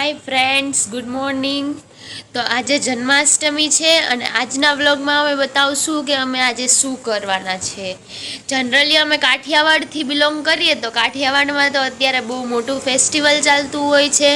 Hi friends, good morning. તો આજે જન્માષ્ટમી છે અને આજના વ્લોગમાં અમે બતાવશું કે અમે આજે શું કરવાના છે. જનરલી અમે કાઠિયાવાડથી બિલોંગ કરીએ તો કાઠિયાવાડમાં તો અત્યારે બહુ મોટું ફેસ્ટિવલ ચાલતું હોય છે,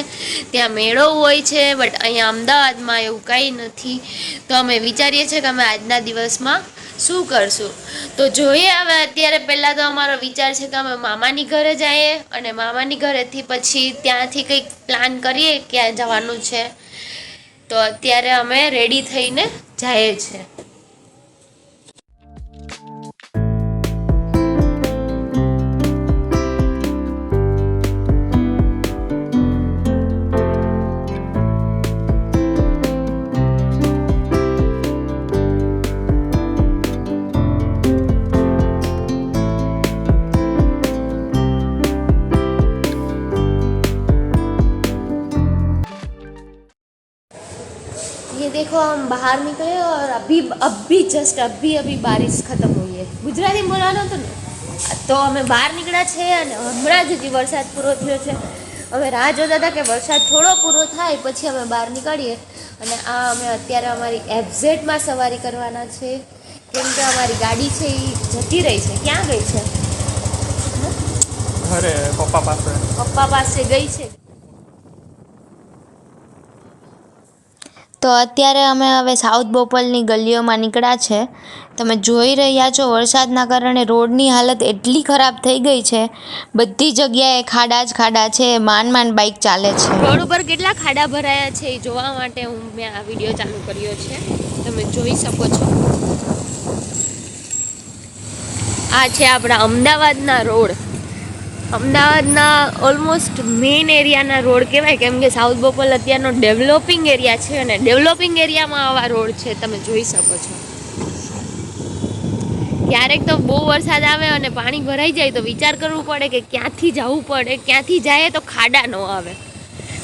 ત્યાં મેળો હોય છે. બટ અહીંયા અમદાવાદમાં એવું કંઈ નથી. તો અમે વિચારીએ છીએ કે અમે આજના દિવસમાં શું કરશું. તો જોઈએ હવે. અત્યારે પહેલાં તો અમારો વિચાર છે કે અમે મામાની ઘરે જઈએ અને મામાની ઘરેથી પછી ત્યાંથી કંઈક પ્લાન કરીએ ક્યાં જવાનું છે. તો અત્યારે અમે રેડી થઈને જઈએ છીએ. ये देखो हम बाहर निकले और अभी जस्ट अभी बारिश खत्म हुई है. गुजराती बोलવાનો હતો ને. તો અમે બહાર નીકળ્યા છે અને હમણાં જ વરસાદ પૂરો થયો છે. અમે રાહ જોતા હતા કે વરસાદ થોડો પૂરો થાય પછી અમે બહાર નીકળીએ. અને આ અમે અત્યારે અમારી એફઝેડમાં સવારી કરવાના છે, કેમ કે અમારી ગાડી છે એ જતી રહી છે. ક્યાં ગઈ છે? ઘરે પપ્પા પાસે ગઈ છે. તો અત્યારે અમે હવે સાઉથ બોપલની ગલીઓમાં નીકળ્યા છે. તમે જોઈ રહ્યા છો વરસાદના કારણે રોડની હાલત એટલી ખરાબ થઈ ગઈ છે. બધી જગ્યાએ ખાડા જ ખાડા છે. માંડ બાઇક ચાલે છે. રોડ ઉપર કેટલા ખાડા ભરાયા છે એ જોવા માટે મેં આ વિડીયો ચાલુ કર્યો છે. તમે જોઈ શકો છો. આ છે આપણા અમદાવાદના રોડ. અમદાવાદના ઓલમોસ્ટ મેઇન એરિયાના રોડ કહેવાય, કેમ કે સાઉથ બોપલ અત્યારનો ડેવલપિંગ એરિયા છે અને ડેવલપિંગ એરિયામાં આવા રોડ છે. તમે જોઈ શકો છો. ક્યારેક તો બહુ વરસાદ આવે અને પાણી ભરાઈ જાય તો વિચાર કરવું પડે કે ક્યાંથી જવું પડે. ક્યાંથી જાય તો ખાડા ન આવે,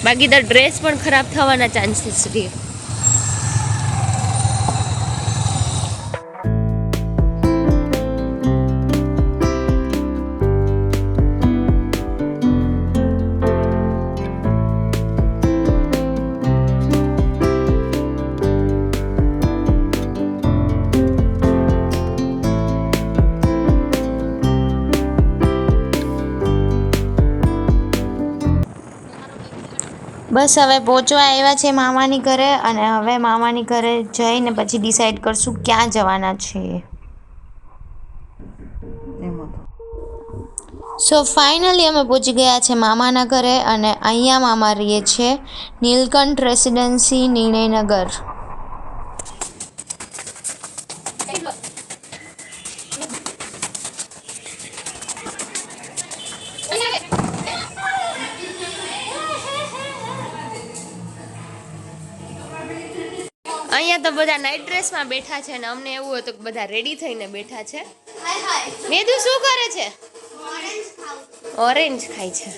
બાકી તો ડ્રેસ પણ ખરાબ થવાના ચાન્સીસ રહે. બસ હવે પહોંચવા આવ્યા છે મામાની ઘરે, અને હવે મામાની ઘરે જઈને પછી ડિસાઈડ કરશું ક્યાં જવાના છીએ. સો ફાઇનલી અમે પહોંચી ગયા છે મામાના ઘરે, અને અહીંયા મામા રહીએ છે નીલકંઠ રેસિડેન્સી નિર્ણયનગર. અહીંયા તો બધા નાઇટ ડ્રેસમાં બેઠા છે અને અમને એવું હતું કે બધા રેડી થઈને બેઠા છે. મેદુ શું કરે છે? ઓરેન્જ ખાય છે.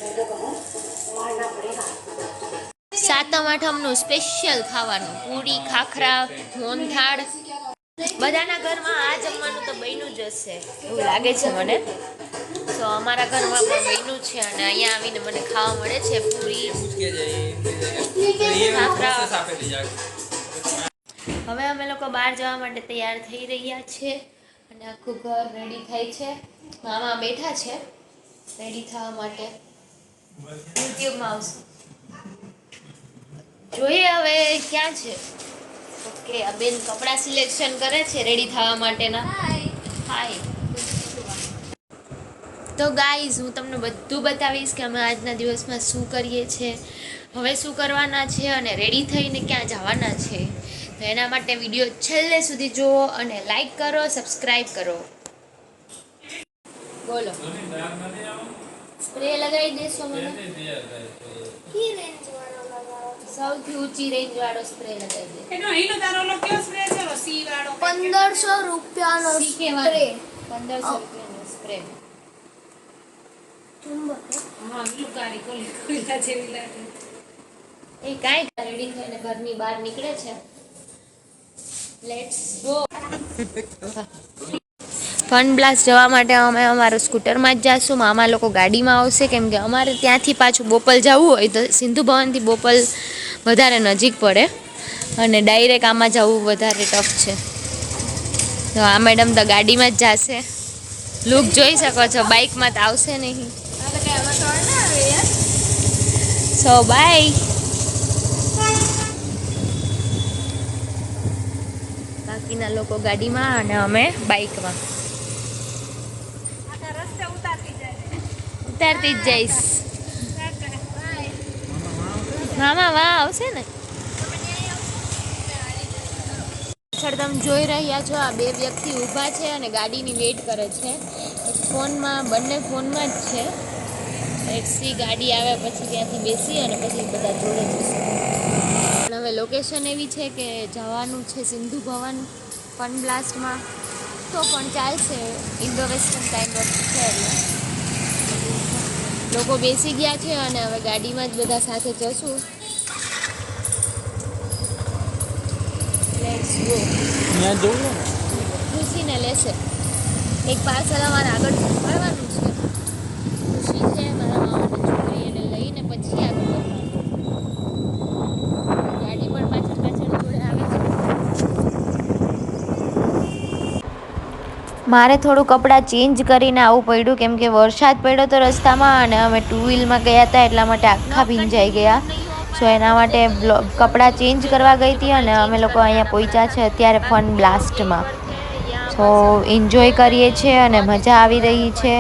સાતમ આઠમનું સ્પેશિયલ ખાવાનું પૂરી, ખાખરા, મોહનથાળ. બધાના ઘરમાં આ જમવાનું તો બન્યું જ હશે એવું લાગે છે મને. તો અમારા ઘરમાં પણ બન્યું છે અને અહીંયા આવીને મને ખાવા મળે છે પૂરી, ખાખરા. હવે અમે લોકો બહાર જવા માટે તૈયાર થઈ રહ્યા છે અને આખું ઘર રેડી થાય છે. મામા બેઠા છે રેડી થવા માટે. યુટ્યુબમાં આવશે. જોઈએ હવે ક્યાં છે. ઓકે, આ બેન કપડાં સિલેક્શન કરે છે રેડી થવા માટેના. હાય. તો ગાઈઝ, હું તમને બધું બતાવીશ કે અમે આજના દિવસમાં શું કરીએ છીએ, હવે શું કરવાના છે અને રેડી થઈને ક્યાં જવાના છે. તો એના માટે વિડીયો છેલ્લે સુધી જુઓ અને લાઈક કરો, સબસ્ક્રાઈબ કરો. બોલો. સ્પ્રે લગાવી દેશો મને? સૌથી ઊંચી રેન્જ વાળો સ્પ્રે લગાવી દે. એનો હીનો તારો લો કયો સ્પ્રે છે? લો સી વાળો 1500 રૂપિયાનો સ્પ્રે. 1500 રૂપિયાનો સ્પ્રે. હા, લુકારી કોલીલા જેવી લાગે. એ કાંઈ રેડી થઈને ઘરની બહાર નીકળે છે. Let's go. ફન બ્લાસ્ટ જવા માટે અમે અમારા સ્કૂટરમાં જ જાશું, મામા લોકો ગાડીમાં આવશે, કેમ કે અમારે ત્યાંથી પાછું બોપલ જવું હોય તો સિંધુ ભવનથી બોપલ વધારે નજીક પડે અને ડાયરેક્ટ આમાં જવું વધારે ટફ છે. તો આ મેડમ તો ગાડીમાં જ જશે. લુક જોઈ શકો છો, બાઇકમાં તો આવશે નહીં. So bye. બાકીના લોકો ગાડીમાં અને અમે બાઇકમાં. ઉતારતી જ જઈશ. મામા વાહ આવશે ને. પાછળ તમે જોઈ રહ્યા છો આ બે વ્યક્તિ ઊભા છે અને ગાડીની વેઇટ કરે છે. ફોનમાં બંને ફોનમાં જ છે. ટેક્સી ગાડી આવે પછી ત્યાંથી બેસી અને પછી બધા જોડે જશે. પણ હવે લોકેશન એવી છે કે જવાનું છે સિંધુ ભવન ફન બ્લાસ્ટમાં, તો પણ ચાલશે. ઇન્ડો વેસ્ટર્ન ટાઈમ છે એટલે લોકો બેસી ગયા છે અને હવે ગાડીમાં જ બધા સાથે જશું. Let's go. ખુશીને લેશે એક પાર્સલ અમારે આગળ સંભાળવાનું છે. ખુશી છે મારા મામાની છોકરી, એને લઈને પછી આગળ વધવાનું. ગાડી પણ પાછળ જોડે આવે છે. મારે થોડું કપડાં ચેન્જ કરીને આવવું પડ્યું, કેમ કે વરસાદ પડ્યો તો રસ્તામાં અને અમે 2 વ્હીલમાં ગયા હતા એટલા માટે આખા ભીંજાઈ ગયા. સો એના માટે કપડાં ચેન્જ કરવા ગઈ હતી અને અમે લોકો અહીંયા પહોંચ્યા છે અત્યારે ફન બ્લાસ્ટમાં. સો એન્જોય કરીએ છીએ અને મજા આવી રહી છે.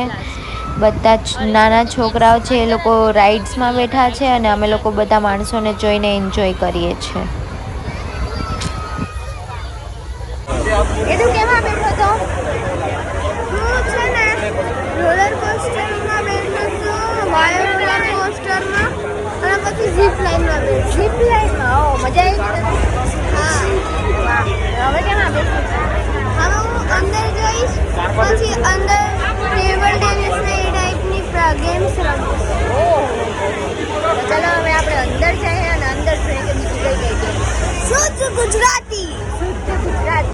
બધા જ નાના છોકરાઓ છે એ લોકો રાઇડ્સમાં બેઠા છે અને અમે લોકો બધા માણસોને જોઈને એન્જોય કરીએ છીએ. કેવા બેઠો તો રોલર કોસ્ટરમાં બેઠો તો, વાયર રોલર કોસ્ટરમાં અને પછી ઝીપ લાઇનમાં બેઠો. ઝીપ લાઇનમાં ઓ મજા આવી. હા વાહ. હવે કેમાં બેઠું? હવે હું અંદર જઈશ, પછી અંદર ટેબલ ટેનિસ ને એ ટાઈપની ગેમ્સ રમીશ. ચાલો હવે આપણે અંદર જઈએ અને અંદર જોઈએ કે બીજી કઈ કઈ ગેમ. શુદ્ધ ગુજરાતી. શુદ્ધ Gujarati.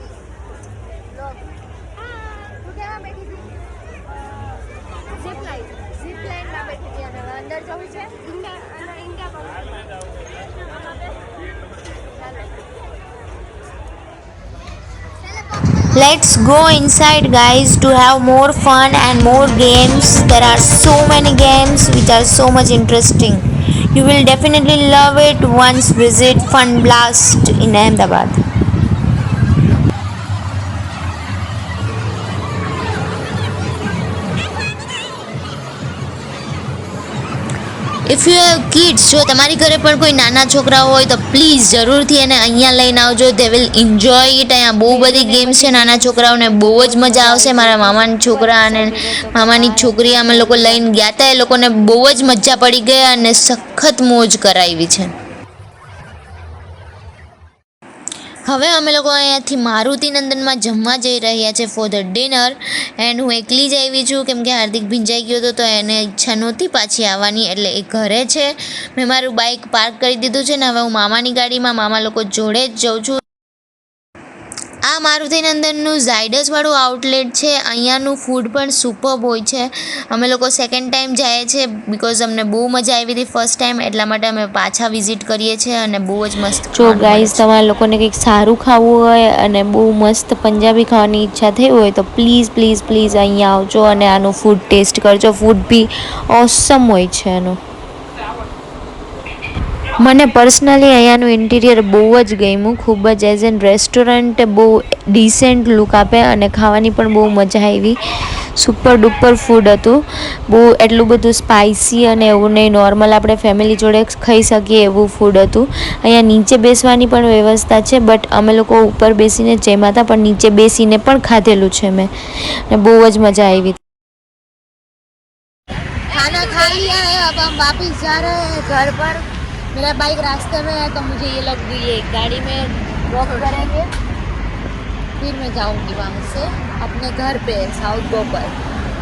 Let's go inside guys to have more fun and more games. There are so many games which are so much interesting. You will definitely love it once visit Fun Blast in Ahmedabad. If you have kids, જો તમારી ઘરે પણ કોઈ નાના છોકરાઓ હોય તો please જરૂરથી એને અહીંયા લઈને આવજો. They will enjoy it. અહીંયા બહુ બધી ગેમ્સ છે, નાના છોકરાઓને બહુ જ મજા આવશે. મારા મામાના છોકરા અને મામાની છોકરી અમે લોકો લઈને ગયા હતા, એ લોકોને બહુ જ મજા પડી ગઈ અને સખત મોજ કરાવી છે. હવે અમે લોકો અહીંયાથી મારુતિ નંદનમાં જમવા જઈ રહ્યા છે ફોર ધ ડિનર. એન્ડ હું એકલી જ આવી છું કેમ કે હાર્દિક ભીંજાઈ ગયો હતો તો એને ઈચ્છા નહોતી પાછી આવવાની, એટલે એ ઘરે છે. મેં મારું બાઇક પાર્ક કરી દીધું છે ને હવે હું મામાની ગાડીમાં મામા લોકો જોડે જ જાઉં છું. આ મારુતિ નંદનનું ઝાયડસવાળું આઉટલેટ છે. અહીંયાનું ફૂડ પણ સુપર્બ હોય છે. અમે લોકો સેકન્ડ ટાઈમ જઈએ છીએ બિકોઝ અમને બહુ મજા આવી હતી ફર્સ્ટ ટાઈમ, એટલા માટે અમે પાછા વિઝિટ કરીએ છીએ અને બહુ જ મસ્ત. જો ગાઈઝ તમારા લોકોને કંઈક સારું ખાવું હોય અને બહુ મસ્ત પંજાબી ખાવાની ઈચ્છા થઈ હોય તો પ્લીઝ પ્લીઝ પ્લીઝ અહીંયા આવજો અને આનું ફૂડ ટેસ્ટ કરજો. ફૂડ બી ઓસમ હોય છે એનું. મને પર્સનલી અહીંયાનું ઇન્ટિરિયર બહુ જ ગમ્યું, ખૂબ જ. એઝ એન રેસ્ટોરન્ટ બહુ ડિસેન્ટ લુક આપે અને ખાવાની પણ બહુ મજા આવી. સુપર ડુપર ફૂડ હતું. બહુ એટલું બધું સ્પાઇસી અને એવું નહીં, નોર્મલ આપણે ફેમિલી જોડે ખાઈ શકીએ એવું ફૂડ હતું. અહીંયા નીચે બેસવાની પણ વ્યવસ્થા છે, બટ અમે લોકો ઉપર બેસીને જમ્યા હતા, પણ નીચે બેસીને પણ ખાધેલું છે મેં અને બહુ જ મજા આવી. खाना खा लिया है, अब हम वापस जा रहे हैं घर पर. मेरा बाइक रास्ते में है तो मुझे ये लोग ये गाड़ी में ड्रॉप करेंगे, फिर मैं जाऊंगी वहाँ से अपने घर पे साउथ बोपल.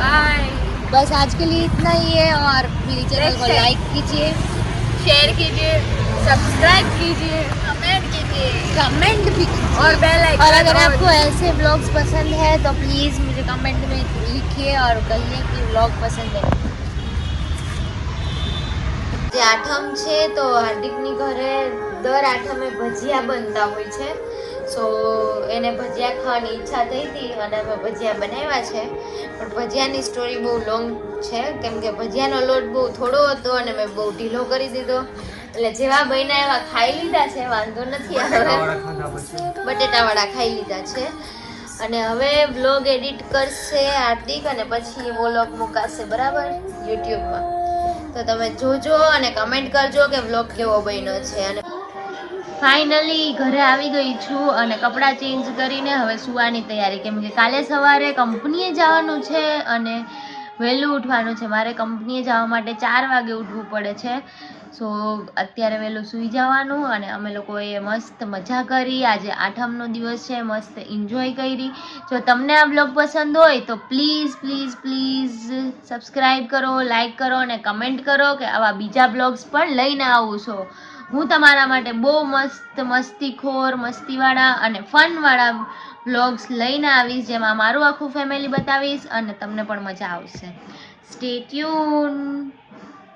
बाय. बस आज के लिए इतना ही है और मेरी चैनल को लाइक कीजिए, शेयर कीजिए, सब्सक्राइब कीजिए, कमेंट कीजिए कमेंट भी कीजिए। और बेल और आइकन अगर आपको ऐसे ब्लॉग्स पसंद है तो प्लीज़ मुझे कमेंट में लिखिए और कहिए कि ब्लॉग पसंद है। જે આઠમ છે તો હાર્દિકની ઘરે દર આઠમે ભજીયા બનતા હોય છે, સો એને ભજીયા ખાવાની ઈચ્છા થઈ હતી અને અમે ભજીયા બનાવ્યા છે. પણ ભજીયાની સ્ટોરી બહુ લોંગ છે, કેમ કે ભજીયાનો લોટ બહુ થોડો હતો અને મેં બહુ ઢીલો કરી દીધો, એટલે જેવા બન્યા એવા ખાઈ લીધા છે, વાંધો નથી આવે. બટેટાવાળા ખાઈ લીધા છે અને હવે બ્લોગ એડિટ કરશે હાર્દિક અને પછી વ્લોગ મુકાશે બરાબર યુટ્યુબમાં. તો તમે જોજો અને કમેન્ટ કરજો કે વ્લોગ કેવો બન્યો છે. અને ફાઇનલી ઘરે આવી ગઈ છું અને કપડાં ચેન્જ કરીને હવે સુવાની તૈયારી, કેમ કે કાલે સવારે કંપનીએ જવાનું છે અને વહેલું ઉઠવાનું છે. મારે કંપનીએ જવા માટે 4 વાગે ઉઠવું પડે છે, સો અત્યારે વહેલું સૂઈ જવાનું. અને અમે લોકોએ મસ્ત મજા કરી, આજે આઠમનો દિવસ છે, મસ્ત એન્જોય કરી. જો તમને આ બ્લોગ પસંદ હોય તો પ્લીઝ પ્લીઝ પ્લીઝ સબસ્ક્રાઈબ કરો, લાઈક કરો અને કમેન્ટ કરો કે આવા બીજા બ્લોગ્સ પણ લઈને આવું છો. હું તમારા માટે બહુ મસ્ત મસ્તીખોર, મસ્તીવાળા અને ફનવાળા બ્લોગ્સ લઈને આવીશ, જેમાં મારું આખું ફેમિલી બતાવીશ અને તમને પણ મજા આવશે. Stay tune.